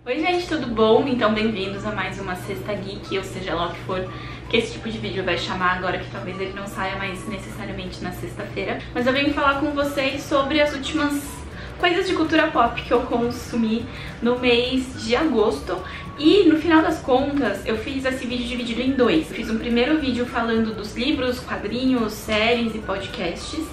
Oi gente, tudo bom? Então bem-vindos a mais uma Sexta Geek, ou seja lá o que for que esse tipo de vídeo vai chamar agora, que talvez ele não saia mais necessariamente na sexta-feira. Mas eu venho falar com vocês sobre as últimas coisas de cultura pop que eu consumi no mês de agosto. E no final das contas, eu fiz esse vídeo dividido em dois. Eu fiz um primeiro vídeo falando dos livros, quadrinhos, séries e podcasts.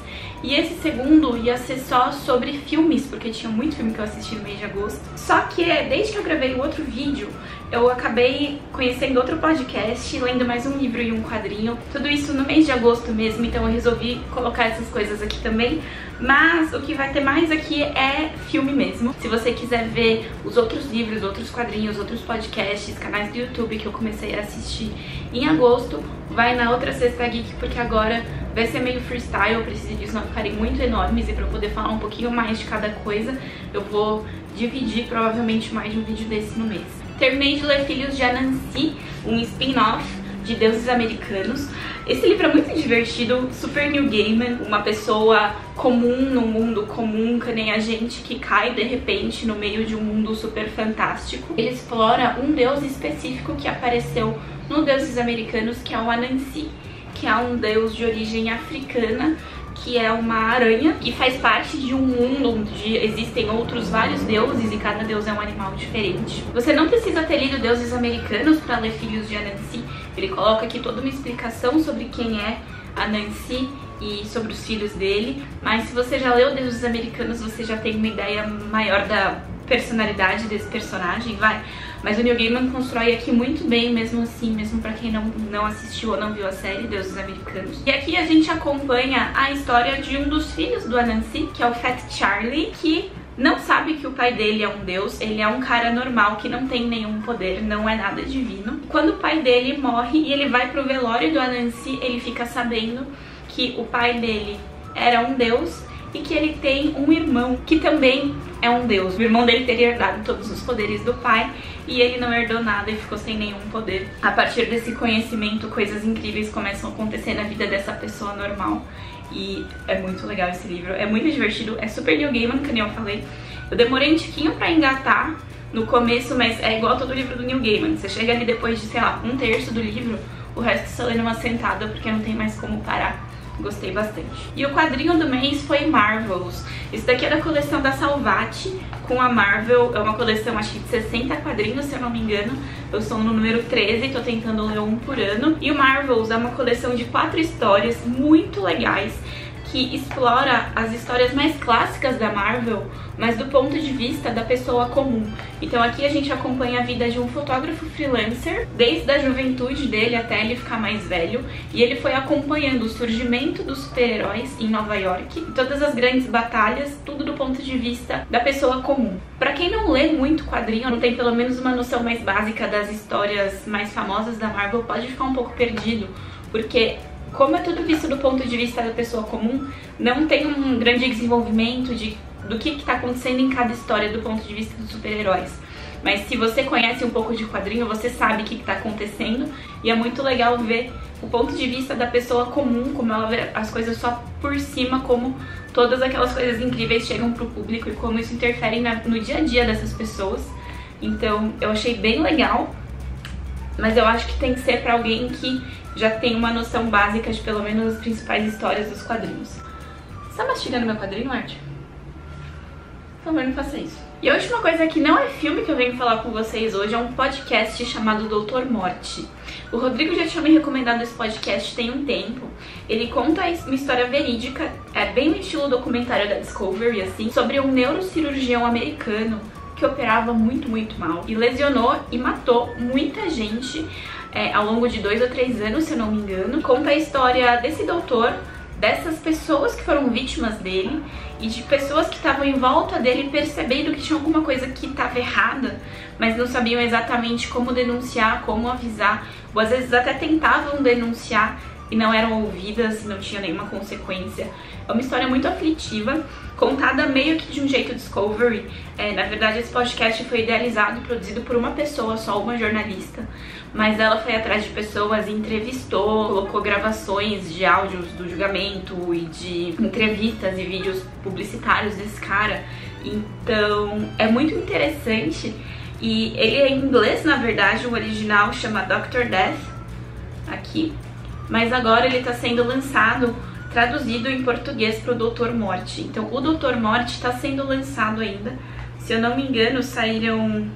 E esse segundo ia ser só sobre filmes, porque tinha muito filme que eu assisti no mês de agosto. Só que desde que eu gravei o outro vídeo, eu acabei conhecendo outro podcast, lendo mais um livro e um quadrinho. Tudo isso no mês de agosto mesmo, então eu resolvi colocar essas coisas aqui também. Mas o que vai ter mais aqui é filme mesmo. Se você quiser ver os outros livros, outros quadrinhos, outros podcasts, canais do YouTube que eu comecei a assistir em agosto, vai na outra Sexta Geek, porque agora vai ser meio freestyle, eu preciso disso não ficarem muito enormes, e pra eu poder falar um pouquinho mais de cada coisa, eu vou dividir provavelmente mais de um vídeo desse no mês. Terminei de ler Filhos de Anansi, um spin-off de Deuses Americanos. Esse livro é muito divertido, super Neil Gaiman, uma pessoa comum num mundo comum, que nem a gente, que cai de repente no meio de um mundo super fantástico. Ele explora um deus específico que apareceu no Deuses Americanos, que é o Anansi, que é um deus de origem africana, que é uma aranha e faz parte de um mundo onde existem outros vários deuses e cada deus é um animal diferente. Você não precisa ter lido Deuses Americanos para ler Filhos de Anansi. Ele coloca aqui toda uma explicação sobre quem é Anansi e sobre os filhos dele, mas se você já leu Deuses Americanos, você já tem uma ideia maior da personalidade desse personagem, Mas o Neil Gaiman constrói aqui muito bem, mesmo assim, mesmo pra quem não assistiu ou não viu a série Deuses Americanos. E aqui a gente acompanha a história de um dos filhos do Anansi, que é o Fat Charlie, que não sabe que o pai dele é um deus. Ele é um cara normal, que não tem nenhum poder, não é nada divino. Quando o pai dele morre e ele vai pro velório do Anansi, ele fica sabendo que o pai dele era um deus e que ele tem um irmão que também é um deus. O irmão dele teria herdado todos os poderes do pai e ele não herdou nada e ficou sem nenhum poder. A partir desse conhecimento, coisas incríveis começam a acontecer na vida dessa pessoa normal. E é muito legal esse livro, é muito divertido, é super Neil Gaiman, que nem eu falei. Eu demorei um tiquinho pra engatar no começo, mas é igual todo livro do Neil Gaiman. Você chega ali depois de, sei lá, um terço do livro, o resto você lê numa sentada, porque não tem mais como parar. Gostei bastante. E o quadrinho do mês foi Marvels. Isso daqui é da coleção da Salvati com a Marvel. É uma coleção, acho que de 60 quadrinhos, se eu não me engano. Eu sou no número 13, tô tentando ler um por ano. E o Marvels é uma coleção de 4 histórias muito legais, que explora as histórias mais clássicas da Marvel, mas do ponto de vista da pessoa comum. Então aqui a gente acompanha a vida de um fotógrafo freelancer, desde a juventude dele até ele ficar mais velho, e ele foi acompanhando o surgimento dos super-heróis em Nova York, e todas as grandes batalhas, tudo do ponto de vista da pessoa comum. Pra quem não lê muito quadrinho, não tem pelo menos uma noção mais básica das histórias mais famosas da Marvel, pode ficar um pouco perdido, porque como é tudo visto do ponto de vista da pessoa comum, não tem um grande desenvolvimento do que está acontecendo em cada história do ponto de vista dos super-heróis. Mas se você conhece um pouco de quadrinho, você sabe o que está acontecendo, e é muito legal ver o ponto de vista da pessoa comum, como ela vê as coisas só por cima, como todas aquelas coisas incríveis chegam pro público e como isso interfere no dia a dia dessas pessoas. Então eu achei bem legal, mas eu acho que tem que ser pra alguém que já tem uma noção básica de pelo menos as principais histórias dos quadrinhos. Você tá mastigando meu quadrinho, Art? Por favor, não faça isso. E a última coisa que não é filme que eu venho falar com vocês hoje é um podcast chamado Doutor Morte. O Rodrigo já tinha me recomendado esse podcast tem um tempo. Ele conta uma história verídica, é bem no estilo documentário da Discovery, assim, sobre um neurocirurgião americano que operava muito mal e lesionou e matou muita gente ao longo de 2 ou 3 anos, se eu não me engano. Conta a história desse doutor, dessas pessoas que foram vítimas dele e de pessoas que estavam em volta dele percebendo que tinha alguma coisa que estava errada, mas não sabiam exatamente como denunciar, como avisar, ou às vezes até tentavam denunciar e não eram ouvidas, não tinha nenhuma consequência. É uma história muito aflitiva, contada meio que de um jeito Discovery. Na verdade, esse podcast foi idealizado e produzido por uma pessoa só, uma jornalista, mas ela foi atrás de pessoas, entrevistou, colocou gravações de áudios do julgamento e de entrevistas e vídeos publicitários desse cara. Então é muito interessante E ele é em inglês, na verdade, o original chama Dr. Death, aqui. Mas agora ele tá sendo lançado, traduzido em português para o Doutor Morte. Então o Doutor Morte tá sendo lançado ainda. Se eu não me engano, saíram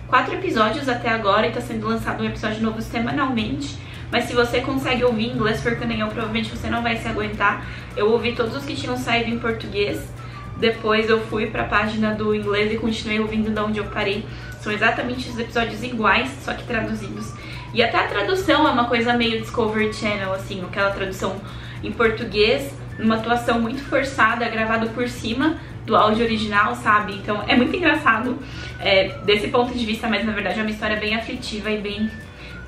4 episódios até agora e tá sendo lançado um episódio novo semanalmente. Mas se você consegue ouvir em inglês, porque nem eu, provavelmente você não vai se aguentar. Eu ouvi todos os que tinham saído em português. Depois eu fui pra página do inglês e continuei ouvindo de onde eu parei. São exatamente os episódios iguais, só que traduzidos. E até a tradução é uma coisa meio Discovery Channel, assim, aquela tradução em português, numa atuação muito forçada, gravado por cima do áudio original, sabe? Então é muito engraçado desse ponto de vista, mas na verdade é uma história bem aflitiva e bem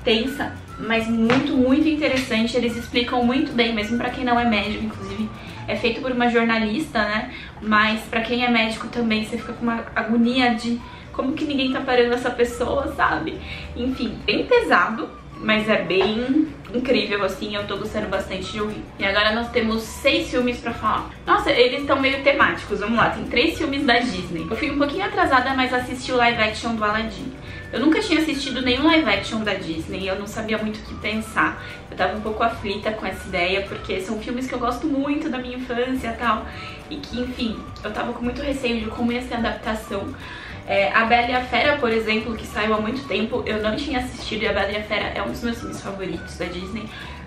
tensa, mas muito, muito interessante. Eles explicam muito bem, mesmo pra quem não é médico, inclusive é feito por uma jornalista, né? Mas pra quem é médico também, você fica com uma agonia de como que ninguém tá parando essa pessoa, sabe? Enfim, bem pesado, mas é bem incrível, assim, eu tô gostando bastante de ouvir. E agora nós temos 6 filmes pra falar. Nossa, eles estão meio temáticos, vamos lá, tem 3 filmes da Disney. Eu fui um pouquinho atrasada, mas assisti o live action do Aladdin. Eu nunca tinha assistido nenhum live action da Disney, eu não sabia muito o que pensar. Eu tava um pouco aflita com essa ideia, porque são filmes que eu gosto muito da minha infância e tal. E que, enfim, eu tava com muito receio de como ia ser a adaptação. A Bela e a Fera, por exemplo, que saiu há muito tempo, eu não tinha assistido, e a Bela e a Fera é um dos meus filmes favoritos da Disney.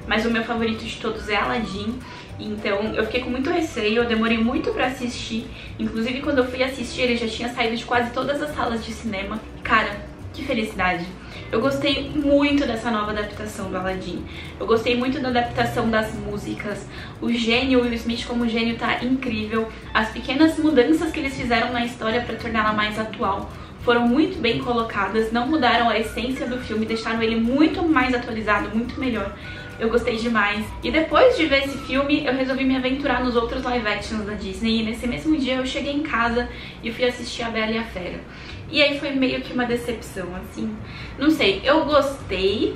Mas o meu favorito de todos é Aladdin. Então eu fiquei com muito receio, eu demorei muito pra assistir. Inclusive quando eu fui assistir ele já tinha saído de quase todas as salas de cinema. Cara, que felicidade. Eu gostei muito dessa nova adaptação do Aladdin. Eu gostei muito da adaptação das músicas. O gênio, o Will Smith como gênio tá incrível. As pequenas mudanças que eles fizeram na história pra torná-la mais atual foram muito bem colocadas, não mudaram a essência do filme, deixaram ele muito mais atualizado, muito melhor. Eu gostei demais. E depois de ver esse filme, eu resolvi me aventurar nos outros live actions da Disney. E nesse mesmo dia eu cheguei em casa e fui assistir a Bela e a Fera. E aí foi meio que uma decepção, assim. Não sei, eu gostei,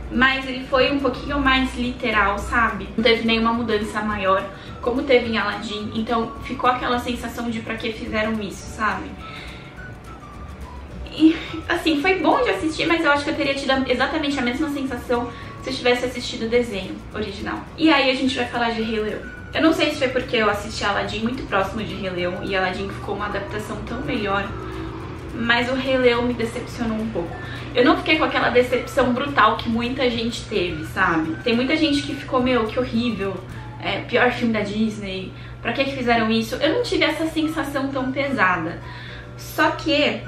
mas ele foi um pouquinho mais literal, sabe? Não teve nenhuma mudança maior, como teve em Aladdin. Então ficou aquela sensação de pra que fizeram isso, sabe? E, assim, foi bom de assistir, mas eu acho que eu teria tido exatamente a mesma sensação se eu tivesse assistido o desenho original. E aí a gente vai falar de Rei Leão. Eu não sei se foi porque eu assisti Aladdin muito próximo de Rei Leão e Aladdin ficou uma adaptação tão melhor, mas o Rei Leão me decepcionou um pouco. Eu não fiquei com aquela decepção brutal que muita gente teve, sabe? Tem muita gente que ficou, meu, que horrível, pior filme da Disney, pra que fizeram isso? Eu não tive essa sensação tão pesada. Só que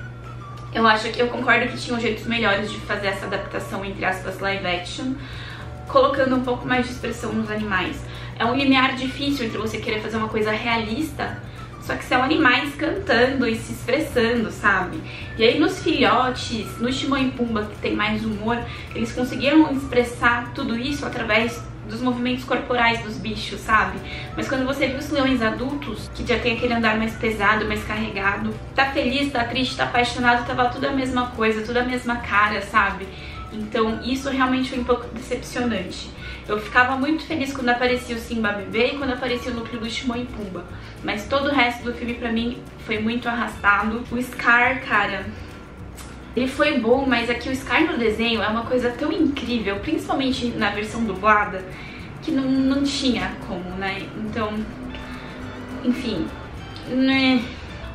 eu acho que eu concordo que tinham jeitos melhores de fazer essa adaptação, entre aspas, live action, colocando um pouco mais de expressão nos animais. É um limiar difícil entre você querer fazer uma coisa realista, só que são animais cantando e se expressando, sabe? E aí nos filhotes, no Timão e Pumba, que tem mais humor, eles conseguiram expressar tudo isso através dos movimentos corporais dos bichos, sabe? Mas quando você viu os leões adultos, que já tem aquele andar mais pesado, mais carregado, tá feliz, tá triste, tá apaixonado, tava tudo a mesma coisa, tudo a mesma cara, sabe? Então isso realmente foi um pouco decepcionante. Eu ficava muito feliz quando aparecia o Simba bebê e quando aparecia o núcleo do Timão e Pumba. Mas todo o resto do filme pra mim foi muito arrastado. O Scar, cara, ele foi bom, mas aqui o Scar no desenho é uma coisa tão incrível, principalmente na versão dublada, que não tinha como, né? Então, enfim, né?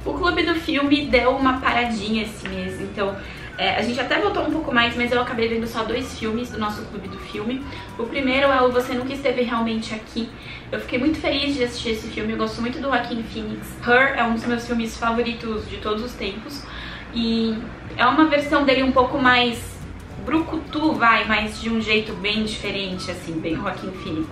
O clube do filme deu uma paradinha esse mês, então a gente até voltou um pouco mais, mas eu acabei vendo só 2 filmes do nosso clube do filme. O primeiro é o Você Nunca Esteve Realmente Aqui. Eu fiquei muito feliz de assistir esse filme, eu gosto muito do Joaquin Phoenix. Her é um dos meus filmes favoritos de todos os tempos. E é uma versão dele um pouco mais brucutu, mas de um jeito bem diferente, assim, bem Joaquin Phoenix.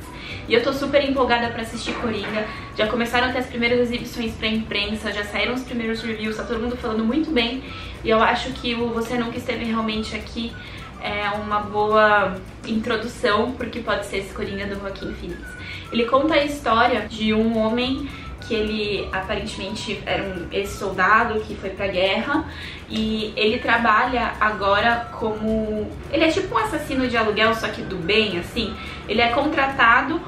E eu tô super empolgada pra assistir Coringa. Já começaram até as primeiras exibições pra imprensa, já saíram os primeiros reviews, tá todo mundo falando muito bem. E eu acho que o Você Nunca Esteve Realmente Aqui é uma boa introdução, porque pode ser esse Coringa do Joaquin Phoenix. Ele conta a história de um homem que ele aparentemente era um ex-soldado que foi pra guerra e ele trabalha agora como... ele é tipo um assassino de aluguel, só que do bem, assim. Ele é contratado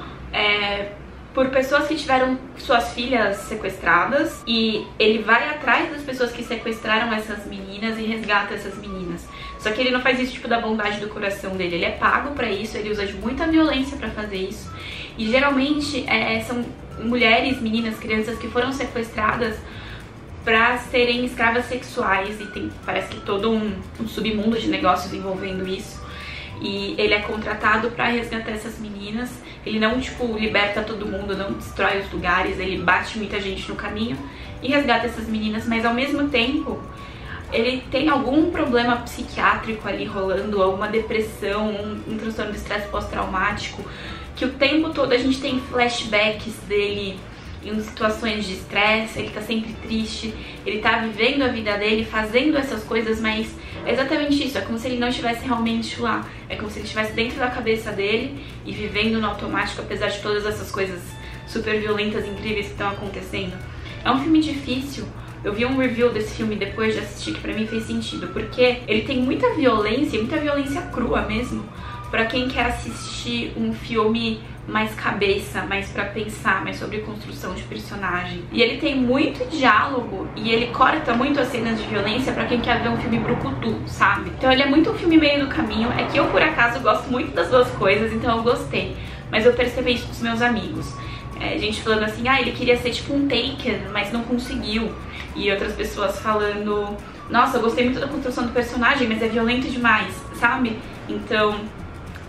por pessoas que tiveram suas filhas sequestradas, e ele vai atrás das pessoas que sequestraram essas meninas e resgata essas meninas. Só que ele não faz isso tipo da bondade do coração dele, ele é pago pra isso, ele usa de muita violência pra fazer isso. E geralmente são mulheres, meninas, crianças que foram sequestradas pra serem escravas sexuais, e parece que todo um submundo de negócios envolvendo isso. E ele é contratado pra resgatar essas meninas. Ele não, tipo, liberta todo mundo, não destrói os lugares, ele bate muita gente no caminho e resgata essas meninas, mas ao mesmo tempo ele tem algum problema psiquiátrico ali rolando, alguma depressão, um transtorno de estresse pós-traumático, que o tempo todo a gente tem flashbacks dele em situações de estresse, ele tá sempre triste, ele tá vivendo a vida dele, fazendo essas coisas, mas é exatamente isso, é como se ele não estivesse realmente lá, é como se ele estivesse dentro da cabeça dele e vivendo no automático, apesar de todas essas coisas super violentas e incríveis que estão acontecendo. É um filme difícil. Eu vi um review desse filme depois de assistir que pra mim fez sentido, porque ele tem muita violência crua mesmo, pra quem quer assistir um filme mais cabeça, mais pra pensar, mais sobre construção de personagem. E ele tem muito diálogo e ele corta muito as cenas de violência pra quem quer ver um filme brucutu, sabe? Então ele é muito um filme meio do caminho. É que eu, por acaso, gosto muito das duas coisas, então eu gostei. Mas eu percebi isso dos meus amigos. Gente falando assim, ele queria ser tipo um Taken, mas não conseguiu. E outras pessoas falando, nossa, eu gostei muito da construção do personagem, mas é violento demais, sabe? Então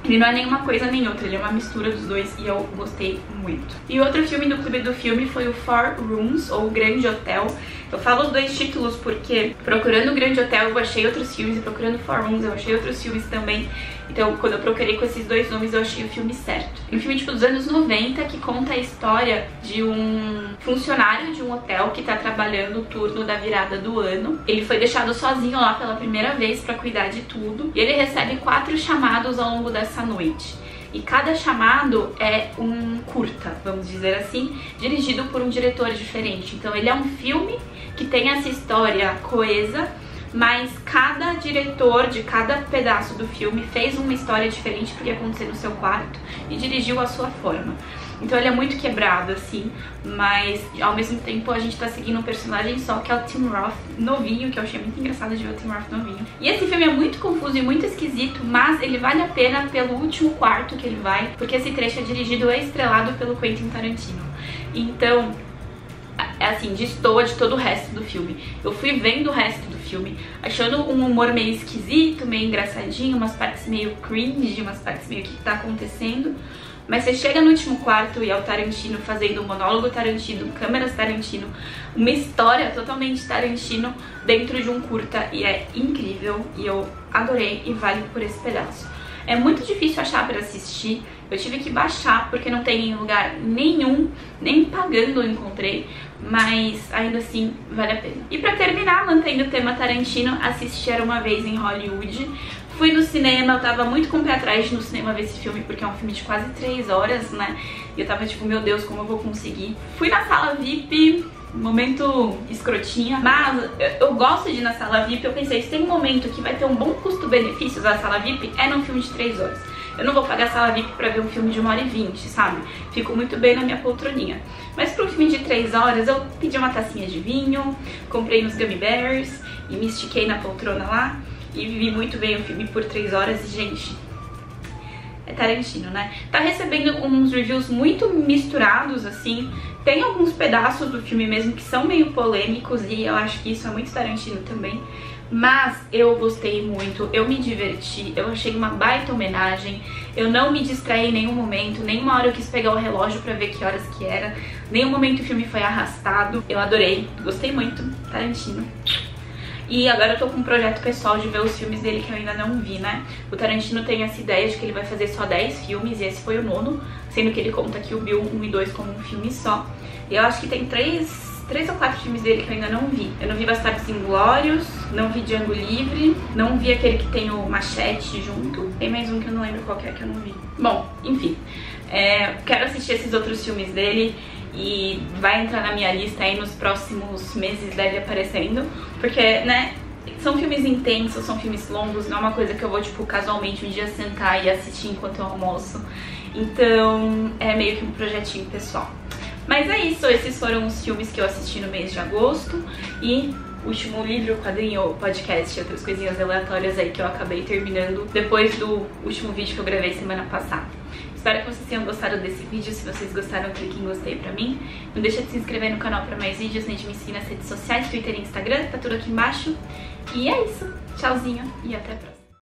ele não é nenhuma coisa nem outra, ele é uma mistura dos dois e eu gostei muito. E outro filme do Clube do Filme foi o Four Rooms, ou O Grande Hotel. Eu falo os dois títulos porque procurando O Grande Hotel eu achei outros filmes, e procurando Four Rooms eu achei outros filmes também. Então quando eu procurei com esses dois nomes eu achei o filme certo. É um filme tipo dos anos 90 que conta a história de um funcionário de um hotel que tá trabalhando o turno da virada do ano. Ele foi deixado sozinho lá pela primeira vez pra cuidar de tudo, e ele recebe 4 chamados ao longo dessa noite. E cada chamado é um curta, vamos dizer assim, dirigido por um diretor diferente. Então ele é um filme que tem essa história coesa, mas cada diretor de cada pedaço do filme fez uma história diferente porque ia acontecer no seu quarto e dirigiu à sua forma. Então ele é muito quebrado, assim, mas ao mesmo tempo a gente tá seguindo um personagem só, que é o Tim Roth novinho, que eu achei muito engraçado de ver o Tim Roth novinho. E esse filme é muito confuso e muito esquisito, mas ele vale a pena pelo último quarto que ele vai, porque esse trecho é dirigido e estrelado pelo Quentin Tarantino. Então, assim, destoa de todo o resto do filme. Eu fui vendo o resto do filme, achando um humor meio esquisito, meio engraçadinho, umas partes meio cringe, umas partes meio que tá acontecendo. Mas você chega no último quarto e é o Tarantino fazendo um monólogo Tarantino, câmeras Tarantino, uma história totalmente Tarantino dentro de um curta, e é incrível, e eu adorei e vale por esse pedaço. É muito difícil achar pra assistir, eu tive que baixar porque não tem em lugar nenhum, nem pagando eu encontrei, mas ainda assim vale a pena. E pra terminar, mantendo o tema Tarantino, assisti Era Uma Vez em Hollywood. Fui no cinema, eu tava muito com o pé atrás de ir no cinema ver esse filme, porque é um filme de quase 3 horas, né? E eu tava tipo, meu Deus, como eu vou conseguir? Fui na sala VIP, momento escrotinha, mas eu gosto de ir na sala VIP. Eu pensei, se tem um momento que vai ter um bom custo-benefício da sala VIP, é num filme de 3 horas. Eu não vou pagar sala VIP pra ver um filme de 1h20, sabe? Fico muito bem na minha poltroninha. Mas pra um filme de 3 horas, eu pedi uma tacinha de vinho, comprei uns gummy bears e me estiquei na poltrona lá. E vivi muito bem o filme por 3 horas e, gente, é Tarantino, né? Tá recebendo uns reviews muito misturados, assim. Tem alguns pedaços do filme mesmo que são meio polêmicos e eu acho que isso é muito Tarantino também. Mas eu gostei muito, eu me diverti, eu achei uma baita homenagem. Eu não me distraí em nenhum momento, nenhuma hora eu quis pegar o relógio pra ver que horas que era. Nenhum momento o filme foi arrastado. Eu adorei, gostei muito, Tarantino. E agora eu tô com um projeto pessoal de ver os filmes dele que eu ainda não vi, né? O Tarantino tem essa ideia de que ele vai fazer só 10 filmes e esse foi o 9º, sendo que ele conta aqui o Bill 1 e 2 como um filme só. E eu acho que tem 3 ou 4 filmes dele que eu ainda não vi. Eu não vi Bastardos Inglórios, não vi Django Livre, não vi aquele que tem o Machete junto. Tem mais um que eu não lembro qual que é que eu não vi. Bom, enfim, quero assistir esses outros filmes dele. E vai entrar na minha lista aí nos próximos meses, deve aparecendo. Porque, né, São filmes intensos, são filmes longos, não é uma coisa que eu vou, tipo, casualmente um dia sentar e assistir enquanto eu almoço. Então, é meio que um projetinho pessoal. Mas é isso, esses foram os filmes que eu assisti no mês de agosto. E o último livro, quadrinho, podcast e outras coisinhas aleatórias aí que eu acabei terminando depois do último vídeo que eu gravei semana passada. Espero que vocês tenham gostado desse vídeo. Se vocês gostaram, clique em gostei pra mim. Não deixa de se inscrever no canal pra mais vídeos, nem de me seguir nas redes sociais, Twitter e Instagram, tá tudo aqui embaixo. E é isso. Tchauzinho e até a próxima.